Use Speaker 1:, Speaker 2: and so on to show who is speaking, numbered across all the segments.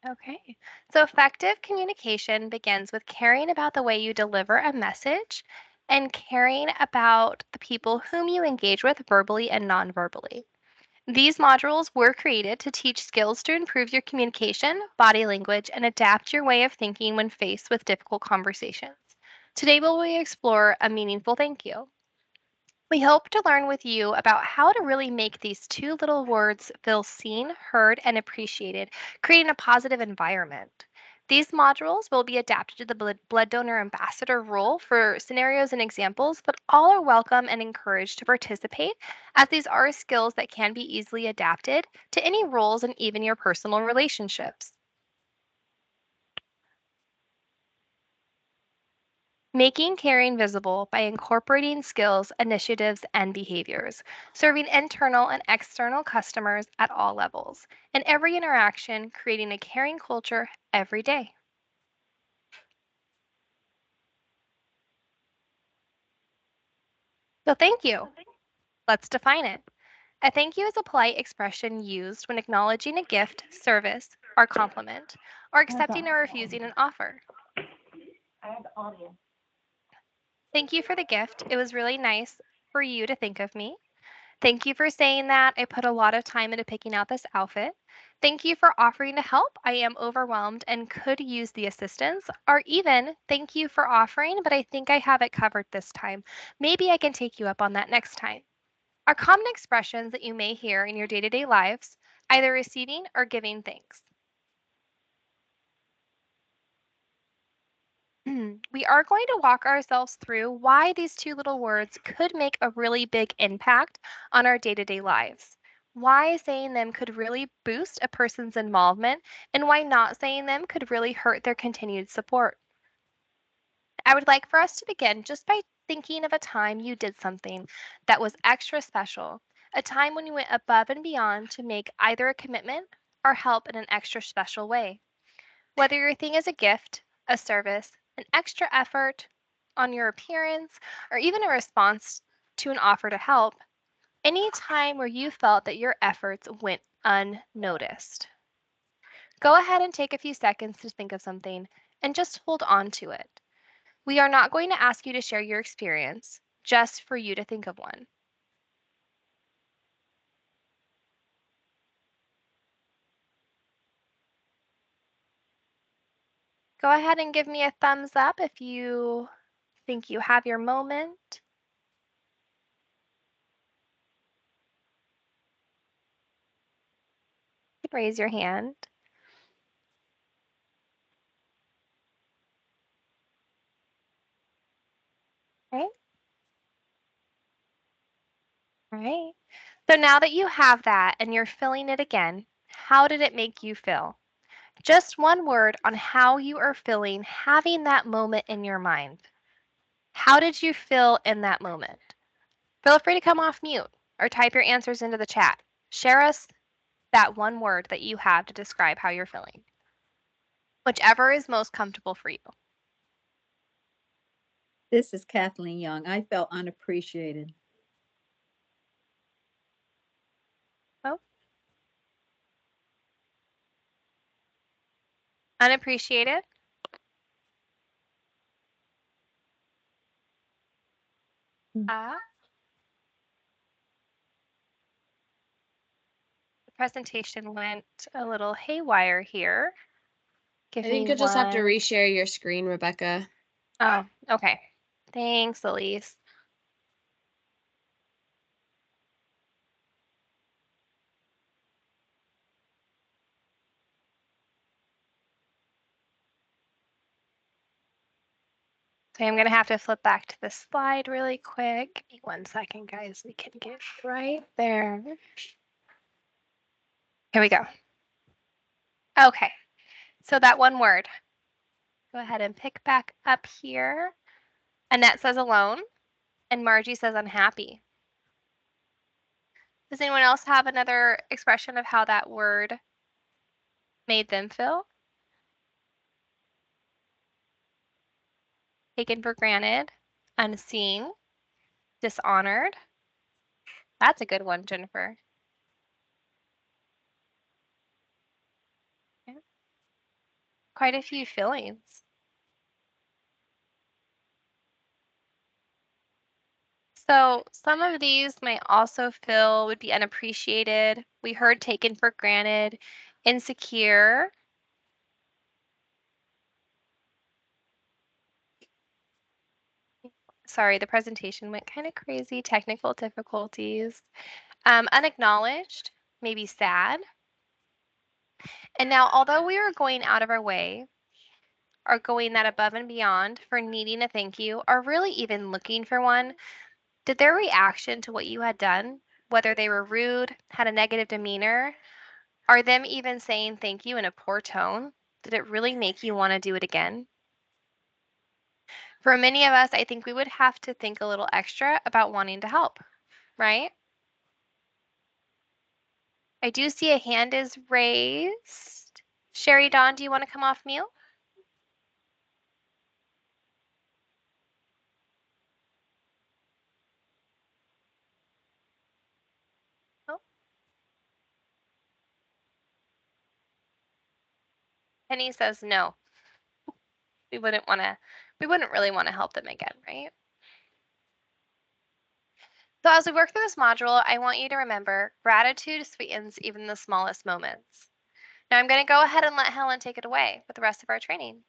Speaker 1: Okay. So effective communication begins with caring about the way you deliver a message and caring about the people whom you engage with verbally and non-verbally. These modules were created to teach skills to improve your communication, body language, and adapt your way of thinking when faced with difficult conversations. Today, we will explore a meaningful thank you. We hope to learn with you about how to really make these two little words feel seen, heard, and appreciated, creating a positive environment. These modules will be adapted to the blood donor ambassador role for scenarios and examples, but all are welcome and encouraged to participate as these are skills that can be easily adapted to any roles and even your personal relationships. Making caring visible by incorporating skills, initiatives, and behaviors, serving internal and external customers at all levels, and every interaction, creating a caring culture every day. So, thank you. Let's define it. A thank you is a polite expression used when acknowledging a gift, service, or compliment, or accepting or refusing an offer. Thank you for the gift. It was really nice for you to think of me. Thank you for saying that. I put a lot of time into picking out this outfit. Thank you for offering to help. I am overwhelmed and could use the assistance. Or even, thank you for offering, but I think I have it covered this time. Maybe I can take you up on that next time. Are common expressions that you may hear in your day to day lives, either receiving or giving thanks. We are going to walk ourselves through why these two little words could make a really big impact on our day to day lives. Why saying them could really boost a person's involvement, and why not saying them could really hurt their continued support. I would like for us to begin just by thinking of a time you did something that was extra special, a time when you went above and beyond to make either a commitment or help in an extra special way. Whether your thing is a gift, a service, an extra effort on your appearance, or even a response to an offer to help, any time where you felt that your efforts went unnoticed. Go ahead and take a few seconds to think of something and just hold on to it. We are not going to ask you to share your experience, just for you to think of one. Go ahead and give me a thumbs up if you think you have your moment. Raise your hand. Right? Right. So now that you have that and you're feeling it again, how did it make you feel? Just one word on how you are feeling having that moment in your mind. How did you feel in that moment? Feel free to come off mute or type your answers into the chat. Share us that one word that you have to describe how you're feeling, whichever is most comfortable for you.
Speaker 2: This is Kathleen Young. I felt unappreciated.
Speaker 1: Oh, unappreciated.
Speaker 2: Mm.
Speaker 1: Ah, the presentation went a little haywire here. Give
Speaker 3: I
Speaker 1: me
Speaker 3: think you'll just have to
Speaker 1: one.
Speaker 3: reshare your screen, Rebecca.
Speaker 1: Oh, okay. Thanks, Elise. So I'm going to have to flip back to the slide really quick. Give me 1 second, guys. We can get right there. Here we go. Okay. So that one word. Go ahead and pick back up here. Annette says alone, and Margie says unhappy. Does anyone else have another expression of how that word made them feel? Taken for granted, unseen, dishonored. That's a good one, Jennifer. Okay. quite a few feelings. So some of these might also feel would be unappreciated. We heard taken for granted, insecure. Sorry, the presentation went kind of crazy, technical difficulties. Unacknowledged, maybe sad. And now, although we are going out of our way, or going that above and beyond for needing a thank you, or really even looking for one, did their reaction to what you had done, whether they were rude, had a negative demeanor, or them even saying thank you in a poor tone, did it really make you want to do it again? For many of us, I think we would have to think a little extra about wanting to help, right? I do see a hand is raised. Sherry Dawn, do you want to come off mute? Oh, Penny says no. We wouldn't want to, we wouldn't really want to help them again, right? So as we work through this module, I want you to remember gratitude sweetens even the smallest moments. Now I'm going to go ahead and let Helen take it away with the rest of our training.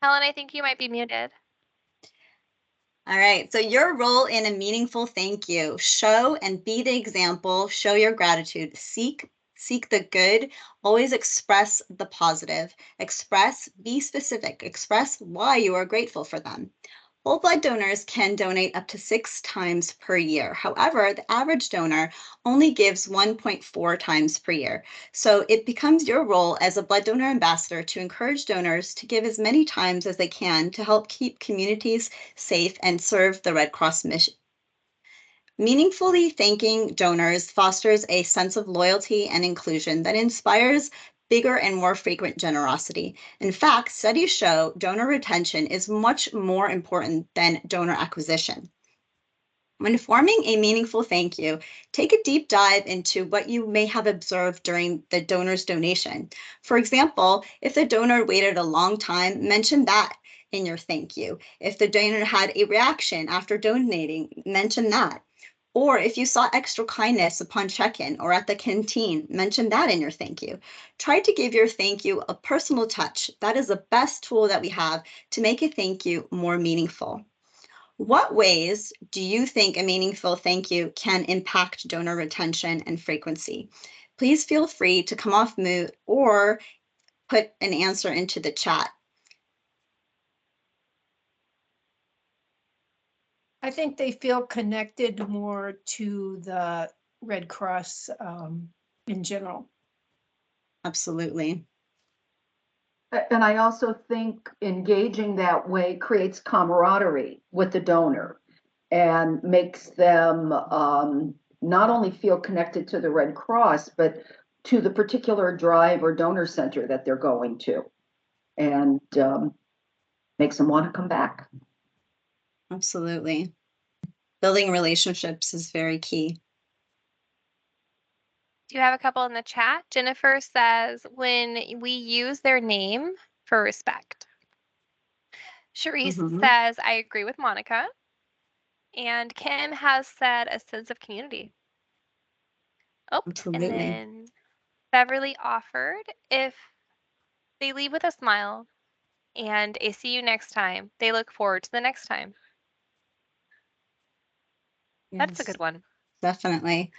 Speaker 1: Helen, I think you might be muted.
Speaker 3: All right, so your role in a meaningful thank you: show and be the example, show your gratitude, seek the good, always express the positive, be specific, express why you are grateful for them. Whole blood donors can donate up to 6 times per year. However, the average donor only gives 1.4 times per year. So it becomes your role as a blood donor ambassador to encourage donors to give as many times as they can to help keep communities safe and serve the Red Cross mission. Meaningfully thanking donors fosters a sense of loyalty and inclusion that inspires bigger and more frequent generosity. In fact, studies show donor retention is much more important than donor acquisition. When forming a meaningful thank you, take a deep dive into what you may have observed during the donor's donation. For example, if the donor waited a long time, mention that in your thank you. If the donor had a reaction after donating, mention that. Or if you saw extra kindness upon check-in or at the canteen, mention that in your thank you. Try to give your thank you a personal touch. That is the best tool that we have to make a thank you more meaningful. What ways do you think a meaningful thank you can impact donor retention and frequency? Please feel free to come off mute or put an answer into the chat.
Speaker 4: I think they feel connected more to the Red Cross in general.
Speaker 3: Absolutely.
Speaker 5: And I also think engaging that way creates camaraderie with the donor and makes them not only feel connected to the Red Cross, but to the particular drive or donor center that they're going to, and makes them want to come back.
Speaker 3: Absolutely. Building relationships is very key.
Speaker 1: Do you have a couple in the chat? Jennifer says, when we use their name for respect. Charisse says, I agree with Monica. And Kim has said a sense of community. Oh,
Speaker 3: Absolutely.
Speaker 1: and then Beverly offered if they leave with a smile and a see you next time, they look forward to the next time. That's a
Speaker 3: Yes,
Speaker 1: good one.
Speaker 3: definitely.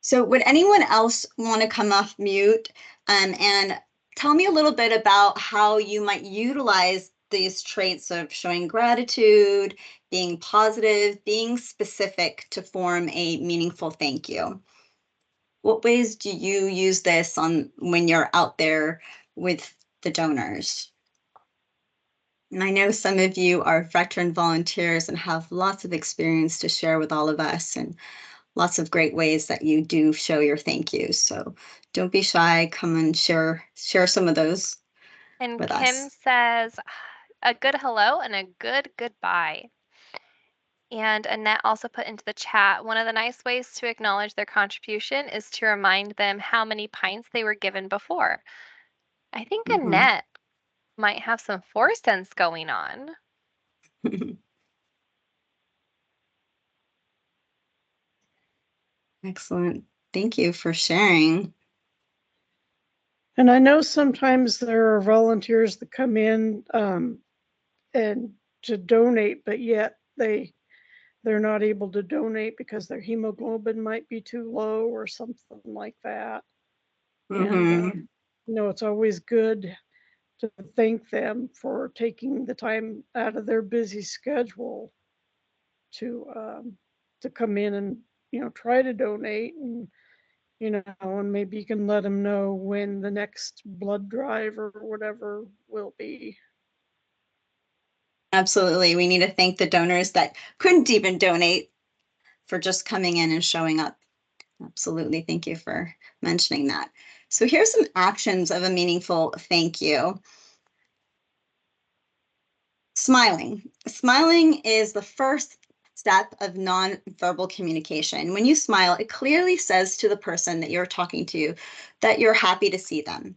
Speaker 3: So would anyone else want to come off mute and tell me a little bit about how you might utilize these traits of showing gratitude, being positive, being specific to form a meaningful thank you? What ways do you use this on when you're out there with the donors? And I know some of you are veteran volunteers and have lots of experience to share with all of us, and lots of great ways that you do show your thank yous. So don't be shy, come and share some of those
Speaker 1: And
Speaker 3: with
Speaker 1: Kim
Speaker 3: us.
Speaker 1: says a good hello and a good goodbye. And Annette also put into the chat, one of the nice ways to acknowledge their contribution is to remind them how many pints they were given before. I think Annette might have some force sense going on.
Speaker 3: Excellent. Thank you for sharing.
Speaker 6: And I know sometimes there are volunteers that come in and to donate, but yet they're not able to donate because their hemoglobin might be too low or something like that. And it's always good to thank them for taking the time out of their busy schedule to come in and try to donate, and and maybe you can let them know when the next blood drive or whatever will be.
Speaker 3: Absolutely. We need to thank the donors that couldn't even donate for just coming in and showing up. Absolutely. Thank you for mentioning that. So here's some actions of a meaningful thank you. Smiling. Smiling is the first step of nonverbal communication. When you smile, it clearly says to the person that you're talking to that you're happy to see them.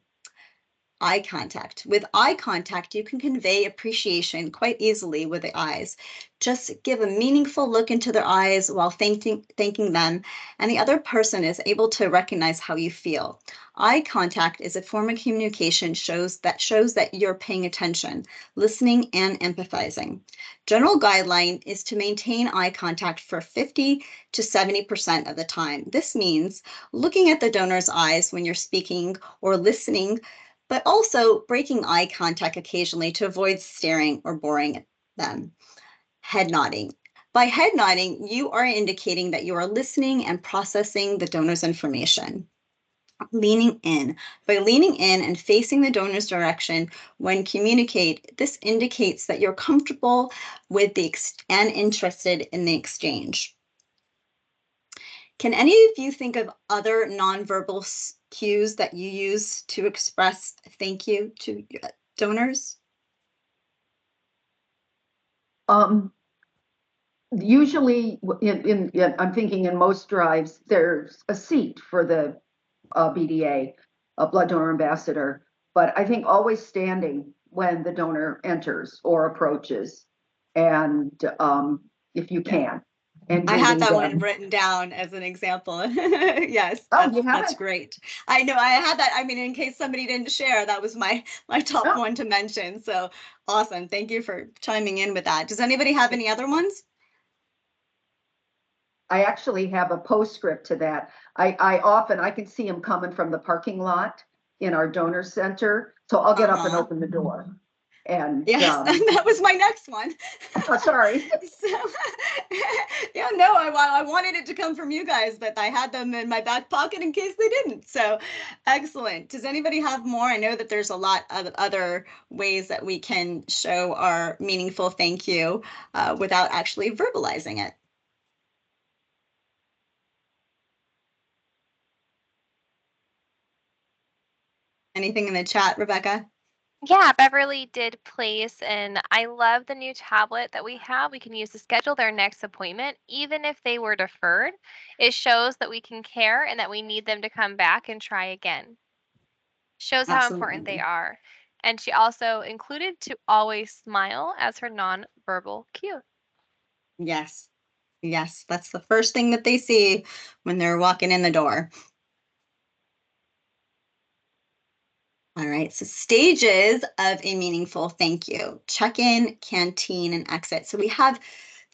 Speaker 3: Eye contact. With eye contact, you can convey appreciation quite easily with the eyes. Just give a meaningful look into their eyes while thanking them, and the other person is able to recognize how you feel. Eye contact is a form of communication shows that you're paying attention, listening, and empathizing. General guideline is to maintain eye contact for 50 to 70% of the time. This means looking at the donor's eyes when you're speaking or listening, but also breaking eye contact occasionally to avoid staring or boring them. Head nodding. By head nodding, you are indicating that you are listening and processing the donor's information. Leaning in. By leaning in and facing the donor's direction when communicate, this indicates that you're comfortable with and interested in the exchange. Can any of you think of other nonverbal cues that you use to express thank you to donors?
Speaker 5: Usually I'm thinking in most drives, there's a seat for the BDA, a blood donor ambassador, but I think always standing when the donor enters or approaches, and if you can. And
Speaker 3: I had that
Speaker 5: them.
Speaker 3: one written down as an example. Yes,
Speaker 5: Oh, you have
Speaker 3: that's
Speaker 5: it?
Speaker 3: great. I know I had that. I mean, in case somebody didn't share, that was my top one to mention. So awesome. Thank you for chiming in with that. Does anybody have any other ones?
Speaker 5: I actually have a postscript to that. I can see them coming from the parking lot in our donor center. So I'll get up and open the door. And
Speaker 3: yes, that was my next one.
Speaker 5: Oh, sorry.
Speaker 3: So, yeah, no, I wanted it to come from you guys, but I had them in my back pocket in case they didn't. So excellent. Does anybody have more? I know that there's a lot of other ways that we can show our meaningful thank you without actually verbalizing it. Anything in the chat, Rebecca?
Speaker 1: Yeah, Beverly did place, and I love the new tablet that we have. We can use to schedule their next appointment, even if they were deferred. It shows that we can care and that we need them to come back and try again. Shows how important they are. And she also included to always smile as her nonverbal cue.
Speaker 3: Yes. Yes, that's the first thing that they see when they're walking in the door. All right, so stages of a meaningful thank you: check-in, canteen, and exit. So we have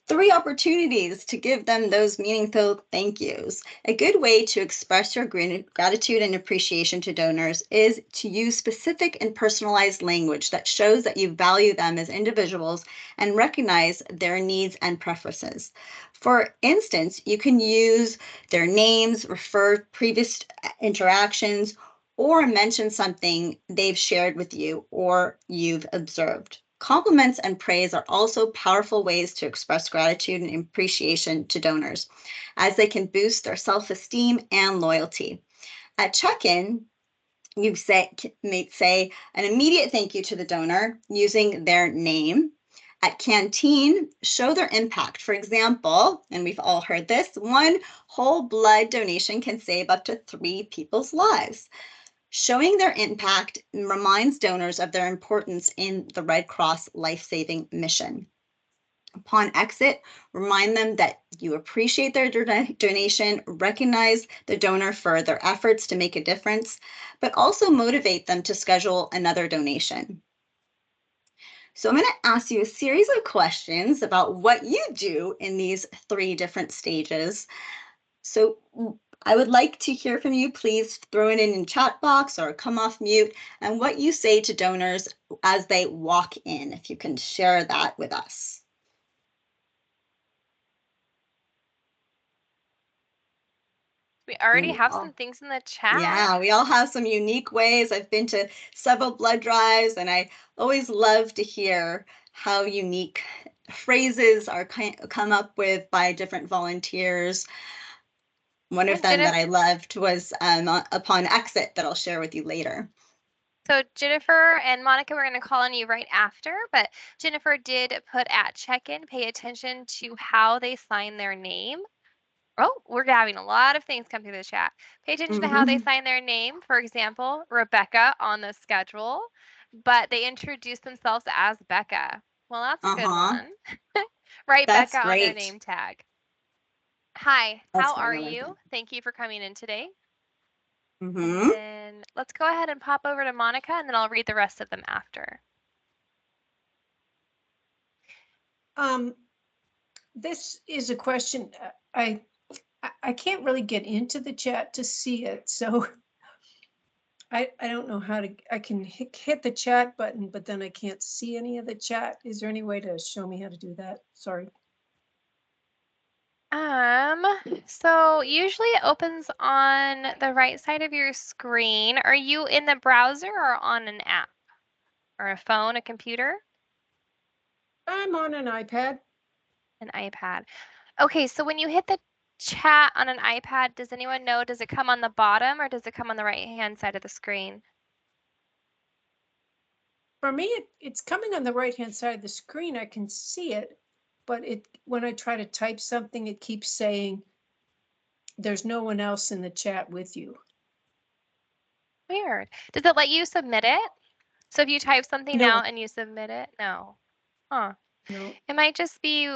Speaker 3: 3 opportunities to give them those meaningful thank yous. A good way to express your gratitude and appreciation to donors is to use specific and personalized language that shows that you value them as individuals and recognize their needs and preferences. For instance, you can use their names, refer previous interactions, or mention something they've shared with you or you've observed. Compliments and praise are also powerful ways to express gratitude and appreciation to donors, as they can boost their self-esteem and loyalty. At check-in, you may say an immediate thank you to the donor using their name At Canteen, show their impact. For example, and we've all heard this, one whole blood donation can save up to 3 people's lives. Showing their impact reminds donors of their importance in the Red Cross life-saving mission. Upon exit, remind them that you appreciate their donation, recognize the donor for their efforts to make a difference, but also motivate them to schedule another donation. So I'm going to ask you a series of questions about what you do in these 3 different stages. So I would like to hear from you. Please throw it in chat box or come off mute, and what you say to donors as they walk in, if you can share that with us.
Speaker 1: We already
Speaker 3: And
Speaker 1: have some things in the chat.
Speaker 3: yeah, we all have some unique ways. I've been to several blood drives, and I always love to hear how unique phrases are come up with by different volunteers. One of them that I loved was upon exit, that I'll share with you later.
Speaker 1: So Jennifer and Monica, we're going to call on you right after, but Jennifer did put at check-in, pay attention to how they sign their name. Oh, we're having a lot of things come through the chat. Pay attention to how they sign their name. For example, Rebecca on the schedule, but they introduce themselves as Becca. Well, that's a good one. Write
Speaker 3: That's
Speaker 1: Becca on their
Speaker 3: great.
Speaker 1: name tag. Hi,
Speaker 3: That's
Speaker 1: how
Speaker 3: great.
Speaker 1: are
Speaker 3: I like
Speaker 1: you?
Speaker 3: that.
Speaker 1: Thank you for coming in today.
Speaker 3: Mhm.
Speaker 1: And then let's go ahead and pop over to Monica, and then I'll read the rest of them after.
Speaker 4: This is a question, I can't really get into the chat to see it, so I don't know how to, I can hit the chat button, but then I can't see any of the chat. Is there any way to show me how to do that? Sorry.
Speaker 1: So usually it opens on the right side of your screen. Are you in the browser or on an app or a phone, a computer?
Speaker 4: I'm on an iPad.
Speaker 1: An iPad. Okay, so when you hit the chat on an iPad, does anyone know, does it come on the bottom or does it come on the right-hand side of the screen?
Speaker 4: For me, it's coming on the right-hand side of the screen. I can see it, but when I try to type something, it keeps saying there's no one else in the chat with you.
Speaker 1: Weird. Does it let you submit it? So if you type something
Speaker 4: No.
Speaker 1: out and you submit it? No. Huh.
Speaker 4: No.
Speaker 1: It might just be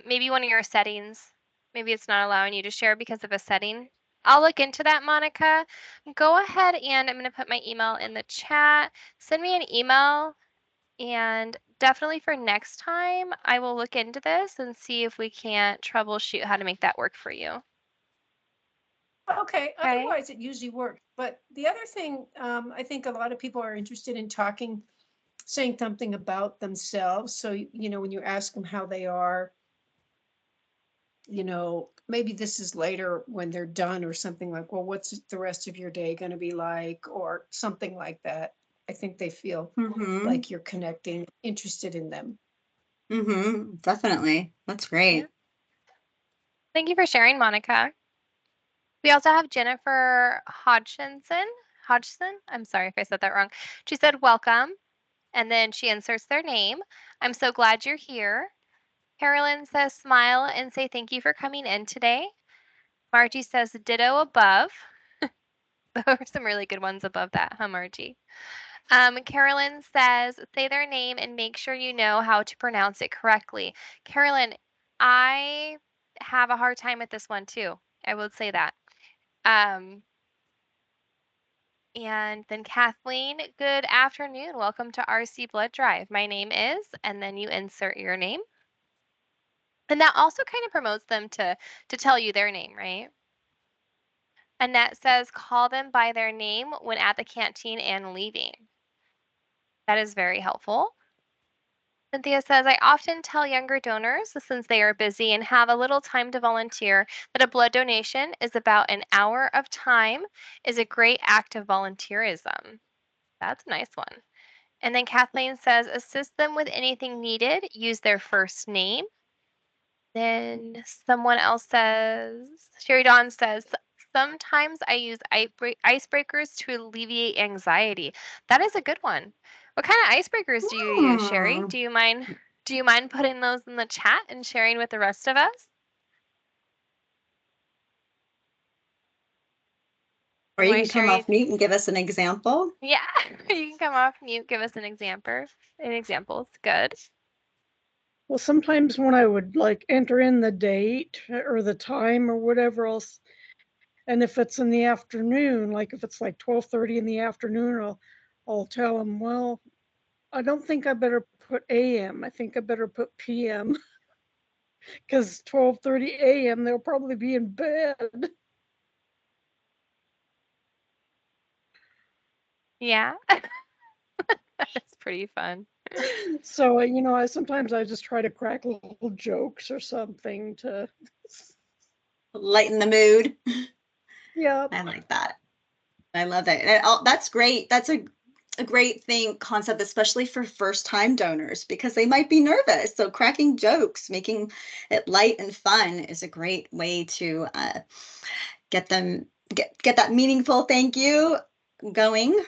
Speaker 1: maybe one of your settings. Maybe it's not allowing you to share because of a setting. I'll look into that, Monica. Go ahead and I'm going to put my email in the chat. Send me an email, and definitely for next time, I will look into this and see if we can't troubleshoot how to make that work for you.
Speaker 4: Okay, otherwise it usually works. But the other thing, I think a lot of people are interested in talking, saying something about themselves. So, when you ask them how they are, maybe this is later when they're done or something like, well, what's the rest of your day going to be like, or something like that. I think they feel like you're connecting, interested in them.
Speaker 3: Definitely. That's great.
Speaker 1: Yeah. Thank you for sharing, Monica. We also have Jennifer Hodgson. I'm sorry if I said that wrong. She said, welcome. And then she inserts their name. I'm so glad you're here. Carolyn says, smile and say thank you for coming in today. Margie says, ditto above. There are some really good ones above that, huh, Margie? Carolyn says, say their name and make sure you know how to pronounce it correctly. Carolyn, I have a hard time with this one too. I will say that. And then Kathleen, good afternoon. Welcome to RC Blood Drive. My name is, and then you insert your name. And that also kind of promotes them to tell you their name, right? Annette says, call them by their name when at the canteen and leaving. That is very helpful. Cynthia says, I often tell younger donors, since they are busy and have a little time to volunteer, that a blood donation is about an hour of time, is a great act of volunteerism. That's a nice one. And then Kathleen says, assist them with anything needed, use their first name. Then someone else says, Sherry Dawn says, sometimes I use icebreakers to alleviate anxiety. That is a good one. What kind of icebreakers do you use, Sherry? Do you mind Do you mind putting those in the chat and sharing with the rest of us?
Speaker 3: Or you can come off mute and give us an example.
Speaker 1: Yeah, you can come off mute, give us an examples. Good.
Speaker 6: Well, sometimes when I would like enter in the date or the time or whatever else, and if it's in the afternoon, like if it's like 12:30 in the afternoon, I'll tell them, well, I don't think I better put AM. I think I better put PM because 12:30 AM they'll probably be in bed.
Speaker 1: Yeah. That's pretty fun.
Speaker 6: So, I sometimes I just try to crack little jokes or something to
Speaker 3: Lighten the mood.
Speaker 6: yeah.
Speaker 3: I like that. I love it. That's great. That's a great concept, especially for first-time donors, because they might be nervous. So cracking jokes, making it light and fun is a great way to get that meaningful thank you going.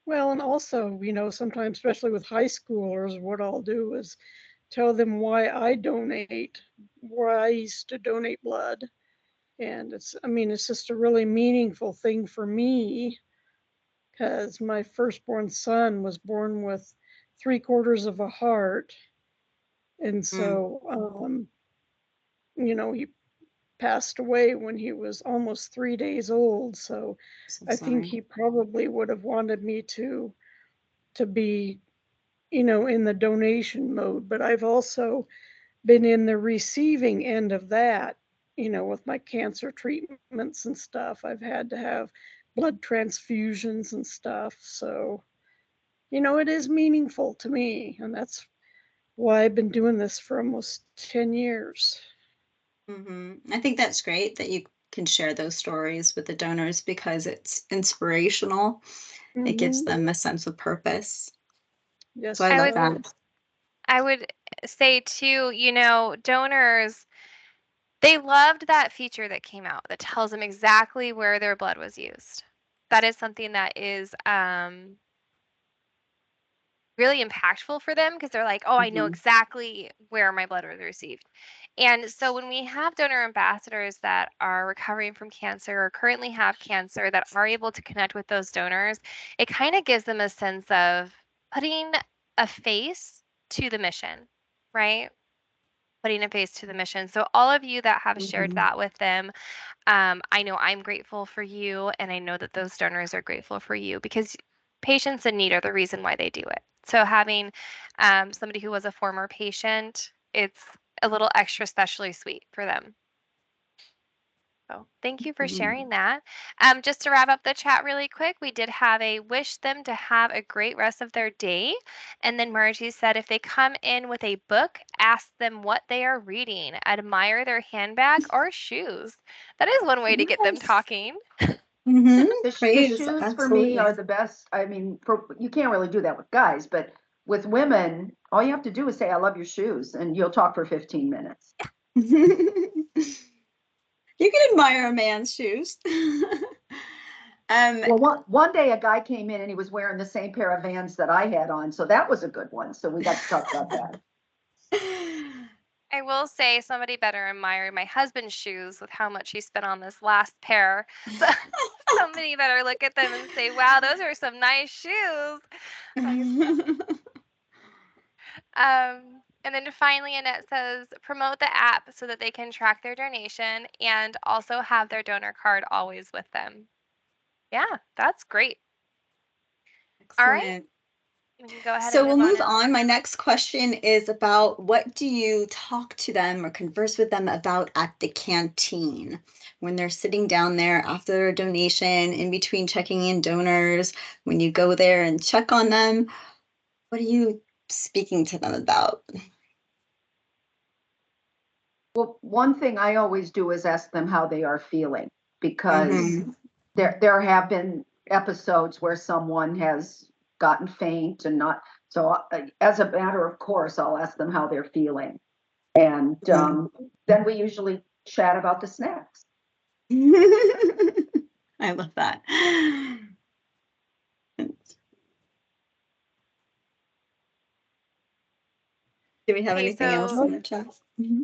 Speaker 6: Well, and also, sometimes, especially with high schoolers, what I'll do is tell them why I used to donate blood. And it's just a really meaningful thing for me because my firstborn son was born with 3/4 of a heart. And so, he passed away when he was almost 3 days old. So
Speaker 3: So
Speaker 6: I think
Speaker 3: sorry.
Speaker 6: he probably would have wanted me to be, in the donation mode. But I've also been in the receiving end of that, with my cancer treatments and stuff. I've had to have blood transfusions and stuff. So, it is meaningful to me. And that's why I've been doing this for almost 10 years.
Speaker 3: I think that's great that you can share those stories with the donors because it's inspirational. It gives them a sense of purpose.
Speaker 6: Yes,
Speaker 3: So I love that.
Speaker 1: I would say too, donors, they loved that feature that came out that tells them exactly where their blood was used. That is something that is really impactful for them because they're like, oh, I know exactly where my blood was received. And so when we have donor ambassadors that are recovering from cancer or currently have cancer that are able to connect with those donors, it kind of gives them a sense of putting a face to the mission, right? Putting a face to the mission. So all of you that have shared that with them, I know I'm grateful for you, and I know that those donors are grateful for you because patients in need are the reason why they do it. So having somebody who was a former patient, it's a little extra specially sweet for them. So thank you for sharing that. Just to wrap up the chat really quick, we did have a wish them to have a great rest of their day. And then Margie said if they come in with a book, ask them what they are reading, admire their handbag or shoes. That is one way to get them talking.
Speaker 5: The
Speaker 3: Praise,
Speaker 5: shoes for me
Speaker 3: absolutely.
Speaker 5: are the best. I mean, you can't really do that with guys, but with women, all you have to do is say, I love your shoes, and you'll talk for 15 minutes.
Speaker 3: You can admire a man's shoes.
Speaker 5: Well, one day a guy came in and he was wearing the same pair of Vans that I had on, so that was a good one. So we got to talk about that.
Speaker 1: I will say somebody better admire my husband's shoes with how much he spent on this last pair. So somebody better look at them and say, wow, those are some nice shoes. And then finally, Annette says, promote the app so that they can track their donation and also have their donor card always with them. Yeah, that's great. All right. We can go ahead
Speaker 3: So
Speaker 1: and
Speaker 3: we'll move
Speaker 1: now.
Speaker 3: on. My next question is about what do you talk to them or converse with them about at the canteen when they're sitting down there after their donation, in between checking in donors, when you go there and check on them? What are you speaking to them about?
Speaker 5: Well, one thing I always do is ask them how they are feeling, because there have been episodes where someone has gotten faint and not. So as a matter of course, I'll ask them how they're feeling. And then we usually chat about the snacks.
Speaker 3: I love that. Do we have
Speaker 1: Okay,
Speaker 3: anything else
Speaker 1: so
Speaker 3: in the chat?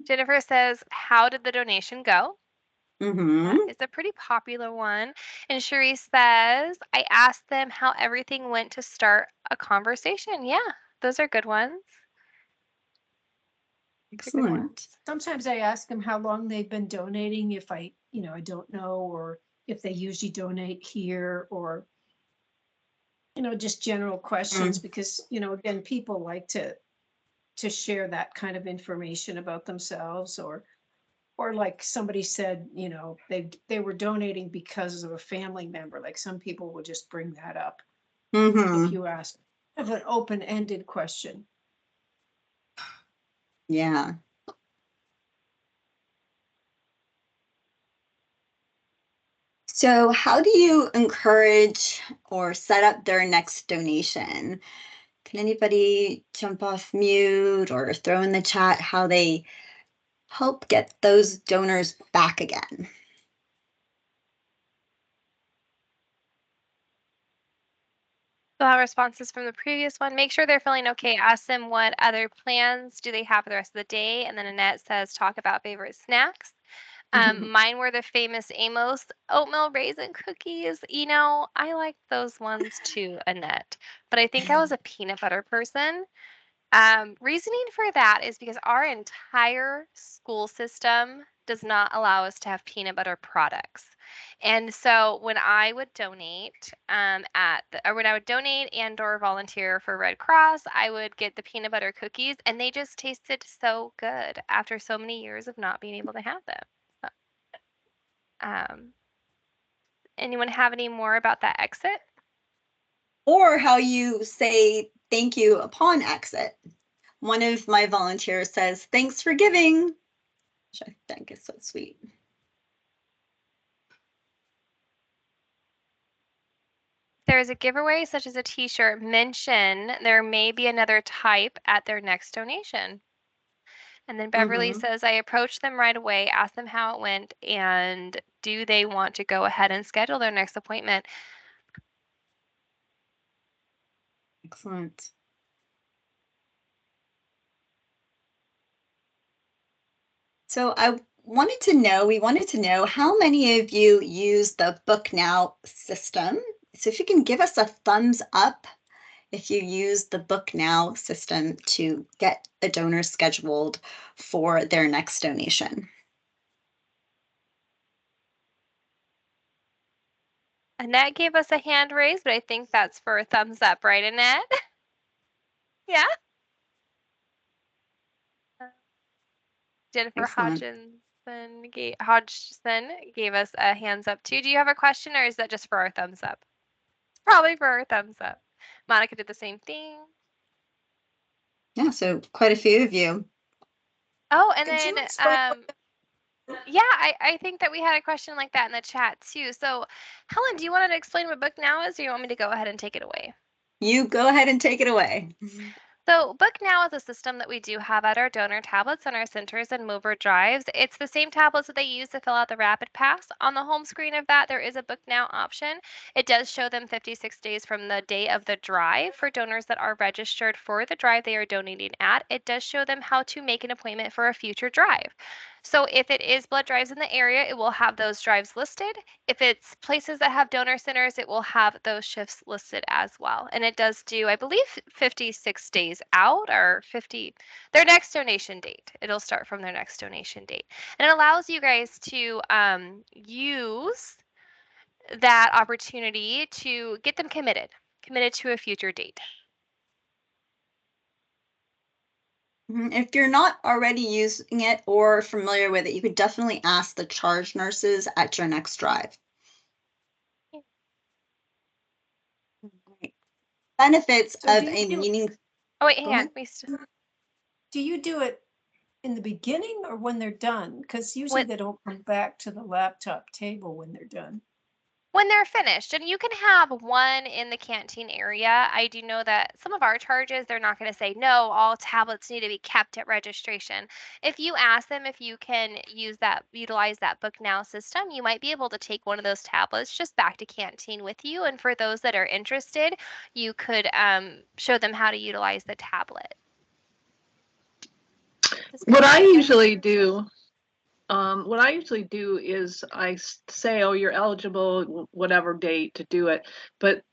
Speaker 1: Jennifer says, how did the donation go?
Speaker 3: Mm-hmm.
Speaker 1: That is a pretty popular one. And Cherie says, I asked them how everything went to start a conversation. Yeah, those are good ones. Those are good ones.
Speaker 3: Excellent.
Speaker 4: Sometimes I ask them how long they've been donating, if I don't know, or if they usually donate here, or, just general questions, because, again, people like to share that kind of information about themselves, or like somebody said, they were donating because of a family member. Like some people will just bring that up
Speaker 3: Mm-hmm.
Speaker 4: if you ask of an open-ended question.
Speaker 3: Yeah. So how do you encourage or set up their next donation? Can anybody jump off mute or throw in the chat how they help get those donors back again?
Speaker 1: Still have responses from the previous one. Make sure they're feeling okay. Ask them what other plans do they have for the rest of the day. And then Annette says, talk about favorite snacks. Mine were the famous Amos oatmeal raisin cookies. I like those ones too, Annette. But I think I was a peanut butter person. Reasoning for that is because our entire school system does not allow us to have peanut butter products. And so when I would donate or when I would donate and or volunteer for Red Cross, I would get the peanut butter cookies and they just tasted so good after so many years of not being able to have them. So, anyone have any more about that exit?
Speaker 3: Or how you say thank you upon exit. One of my volunteers says, thanks for giving, which I think is so sweet.
Speaker 1: There is a giveaway such as a t-shirt, mention there may be another type at their next donation. And then Beverly says, I approached them right away, asked them how it went, and do they want to go ahead and schedule their next appointment?
Speaker 3: Excellent. So we wanted to know how many of you use the Book Now system. So if you can give us a thumbs up if you use the Book Now system to get a donor scheduled for their next donation.
Speaker 1: Annette gave us a hand raise, but I think that's for a thumbs up, right, Annette? Yeah. Jennifer
Speaker 3: Excellent.
Speaker 1: Hodgson gave us a hands up too. Do you have a question or is that just for our thumbs up? Probably for our thumbs up. Monica did the same thing.
Speaker 3: Yeah, so quite a few of you.
Speaker 1: Oh, and
Speaker 4: Could you
Speaker 1: then
Speaker 4: explain
Speaker 1: yeah, I think that we had a question like that in the chat too. So Helen, do you want to explain what Book Now is or you want me to go ahead and take it away?
Speaker 3: You go ahead and take it away.
Speaker 1: So Book Now is a system that we do have at our donor tablets on our centers and mover drives. It's the same tablets that they use to fill out the Rapid Pass. On the home screen of that, there is a Book Now option. It does show them 56 days from the day of the drive for donors that are registered for the drive they are donating at. It does show them how to make an appointment for a future drive. So if it is blood drives in the area, it will have those drives listed. If it's places that have donor centers, it will have those shifts listed as well. And it does do, I believe, 56 days out or their next donation date. It'll start from their next donation date. And it allows you guys to use that opportunity to get them committed to a future date.
Speaker 3: If you're not already using it or familiar with it, you could definitely ask the charge nurses at your next drive. Benefits
Speaker 4: So
Speaker 3: of a meeting.
Speaker 1: Oh, wait, hang on.
Speaker 4: do you do it in the beginning or when they're done? Because usually they don't come back to the laptop table when they're done.
Speaker 1: When they're finished, and you can have one in the canteen area. I do know that some of our charges, they're not going to say, no, all tablets need to be kept at registration. If you ask them if you can utilize that Book Now system, you might be able to take one of those tablets just back to canteen with you. And for those that are interested, you could show them how to utilize the tablet.
Speaker 7: What I
Speaker 1: Discussion.
Speaker 7: usually do, is say, oh, you're eligible, whatever date to do it, but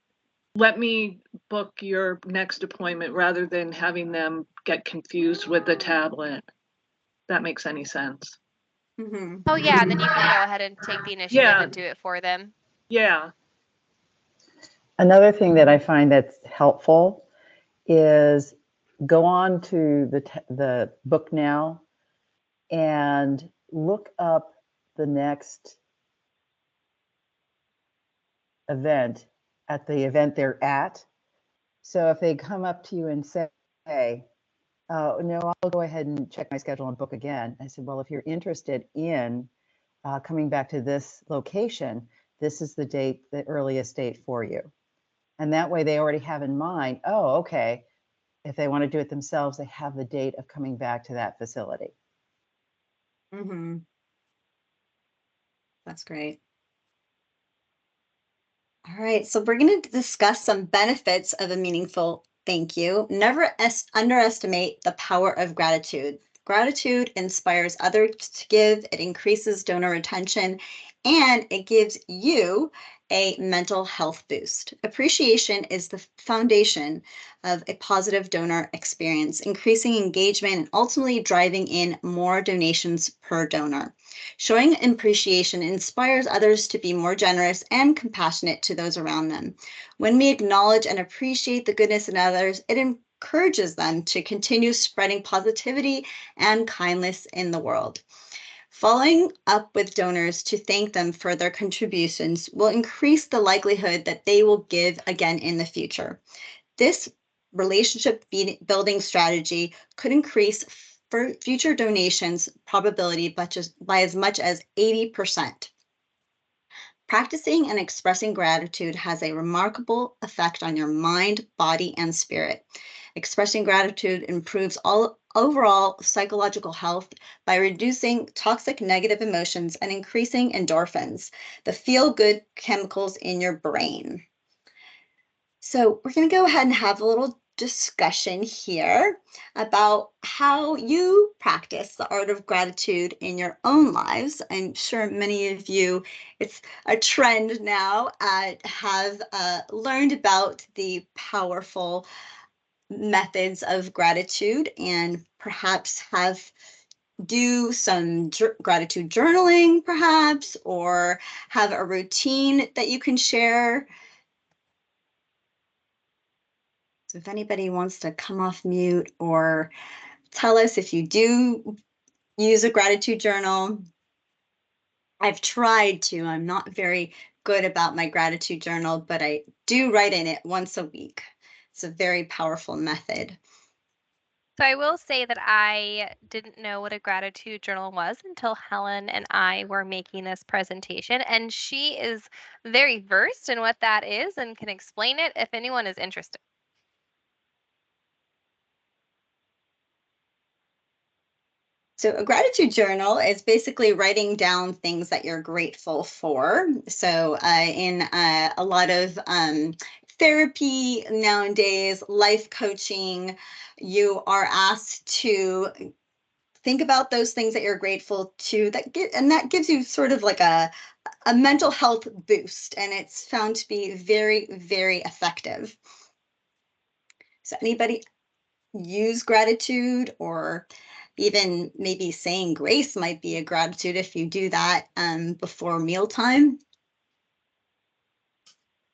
Speaker 7: let me book your next appointment rather than having them get confused with the tablet. That makes any sense.
Speaker 3: Mhm.
Speaker 1: Oh yeah, then you can go ahead and take the initiative
Speaker 7: Yeah.
Speaker 1: and do it for them.
Speaker 7: Yeah.
Speaker 8: Another thing that I find that's helpful is go on to the book now and look up the next event at the event they're at. So if they come up to you and say, no, I'll go ahead and check my schedule and book again. I said, well, if you're interested in coming back to this location, this is the date, the earliest date for you. And that way they already have in mind, oh, okay, if they want to do it themselves, they have the date of coming back to that facility.
Speaker 3: Mhm. That's great. All right, so we're going to discuss some benefits of a meaningful thank you. Never underestimate the power of gratitude. Gratitude inspires others to give, it increases donor retention, and it gives you a mental health boost. Appreciation is the foundation of a positive donor experience, increasing engagement and ultimately driving in more donations per donor. Showing appreciation inspires others to be more generous and compassionate to those around them. When we acknowledge and appreciate the goodness in others, it encourages them to continue spreading positivity and kindness in the world. Following up with donors to thank them for their contributions will increase the likelihood that they will give again in the future. This relationship building strategy could increase for future donations probability by as much as 80%. Practicing and expressing gratitude has a remarkable effect on your mind, body, and spirit. Expressing gratitude improves all overall psychological health by reducing toxic negative emotions and increasing endorphins, the feel-good chemicals in your brain. So we're going to go ahead and have a little discussion here about how you practice the art of gratitude in your own lives. I'm sure many of you, it's a trend now, have learned about the powerful methods of gratitude and perhaps have do some gratitude journaling perhaps, or have a routine that you can share. So if anybody wants to come off mute or tell us if you do use a gratitude journal. I've tried to. I'm not very good about my gratitude journal, but I do write in it once a week. It's a very powerful method.
Speaker 1: So I will say that I didn't know what a gratitude journal was until Helen and I were making this presentation, and she is very versed in what that is and can explain it if anyone is interested.
Speaker 3: So a gratitude journal is basically writing down things that you're grateful for. So in a lot of therapy nowadays, life coaching, you are asked to think about those things that you're grateful to, and that gives you sort of like a mental health boost, and it's found to be very, very effective. So anybody use gratitude, or even maybe saying grace might be a gratitude if you do that before mealtime?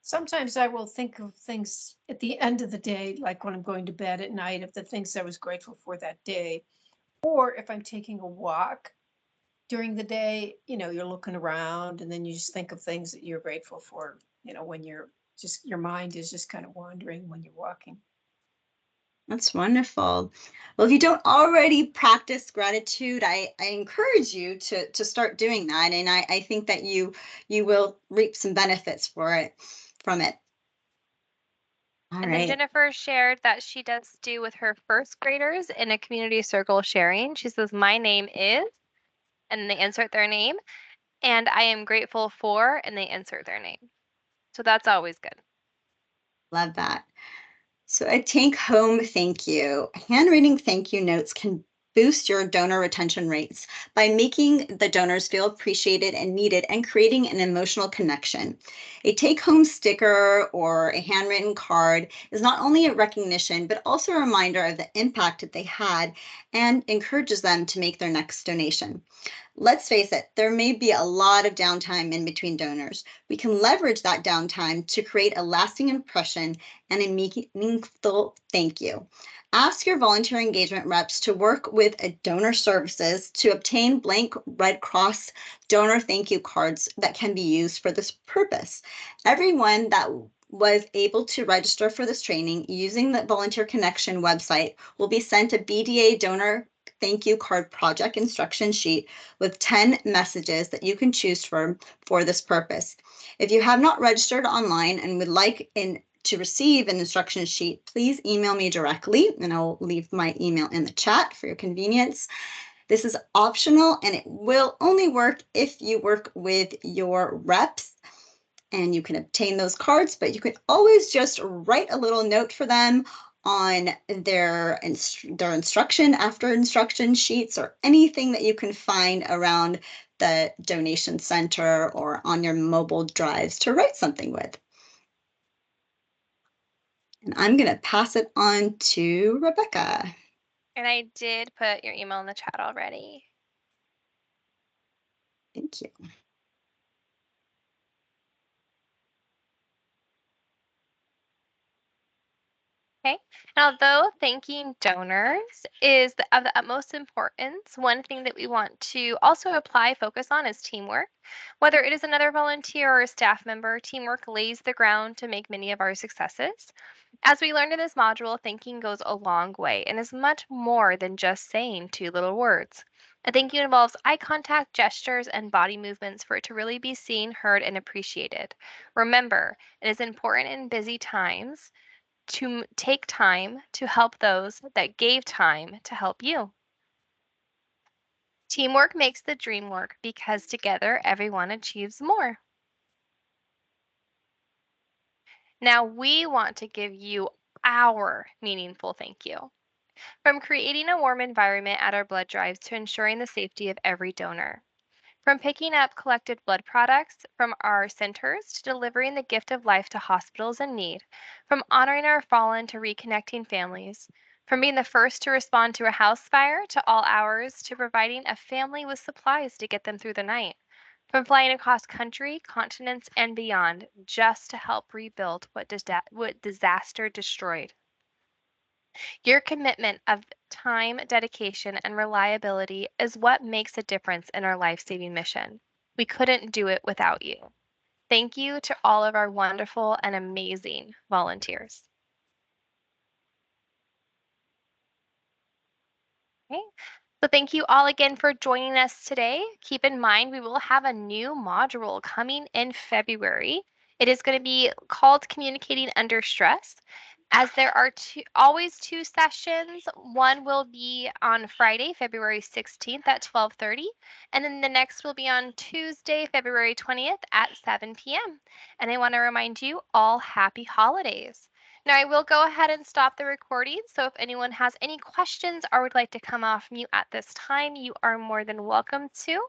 Speaker 4: Sometimes I will think of things at the end of the day, like when I'm going to bed at night, of the things I was grateful for that day. Or if I'm taking a walk during the day, you're looking around and then you just think of things that you're grateful for, when your mind is just kind of wandering when you're walking.
Speaker 3: That's wonderful. Well, if you don't already practice gratitude, I encourage you to start doing that. And I think that you will reap some benefits from it. All
Speaker 1: And
Speaker 3: right.
Speaker 1: then Jennifer shared that she does do with her first graders in a community circle sharing. She says, my name is, and they insert their name, and I am grateful for, and they insert their name. So that's always good.
Speaker 3: Love that. So a take home thank you. Handwriting thank you notes can boost your donor retention rates by making the donors feel appreciated and needed and creating an emotional connection. A take-home sticker or a handwritten card is not only a recognition, but also a reminder of the impact that they had and encourages them to make their next donation. Let's face it, there may be a lot of downtime in between donors. We can leverage that downtime to create a lasting impression and a meaningful thank you. Ask your volunteer engagement reps to work with a donor services to obtain blank Red Cross donor thank you cards that can be used for this purpose. Everyone that was able to register for this training using the Volunteer Connection website will be sent a BDA donor thank you card project instruction sheet with 10 messages that you can choose from for this purpose. If you have not registered online and would like to receive an instruction sheet, please email me directly and I'll leave my email in the chat for your convenience. This is optional and it will only work if you work with your reps and you can obtain those cards, but you can always just write a little note for them on their instruction after instruction sheets or anything that you can find around the donation center or on your mobile drives to write something with. And I'm going to pass it on to Rebecca.
Speaker 1: And I did put your email in the chat already.
Speaker 3: Thank you.
Speaker 1: Okay. And although thanking donors is of the utmost importance, one thing that we want to also focus on is teamwork. Whether it is another volunteer or a staff member, teamwork lays the ground to make many of our successes. As we learned in this module, thanking goes a long way and is much more than just saying two little words. A thank you involves eye contact, gestures, and body movements for it to really be seen, heard, and appreciated. Remember, it is important in busy times to take time to help those that gave time to help you. Teamwork makes the dream work because together everyone achieves more. Now we want to give you our meaningful thank you. From creating a warm environment at our blood drives to ensuring the safety of every donor. From picking up collected blood products from our centers to delivering the gift of life to hospitals in need, from honoring our fallen to reconnecting families, from being the first to respond to a house fire to all hours to providing a family with supplies to get them through the night, from flying across country, continents, and beyond just to help rebuild what disaster destroyed. Your commitment of time, dedication, and reliability is what makes a difference in our life-saving mission. We couldn't do it without you. Thank you to all of our wonderful and amazing volunteers. Okay. So thank you all again for joining us today. Keep in mind, we will have a new module coming in February. It is going to be called Communicating Under Stress. As there are always two sessions, one will be on Friday, February 16th at 12:30, and then the next will be on Tuesday, February 20th at 7 p.m. And I want to remind you all happy holidays. Now I will go ahead and stop the recording, so if anyone has any questions or would like to come off mute at this time, you are more than welcome to.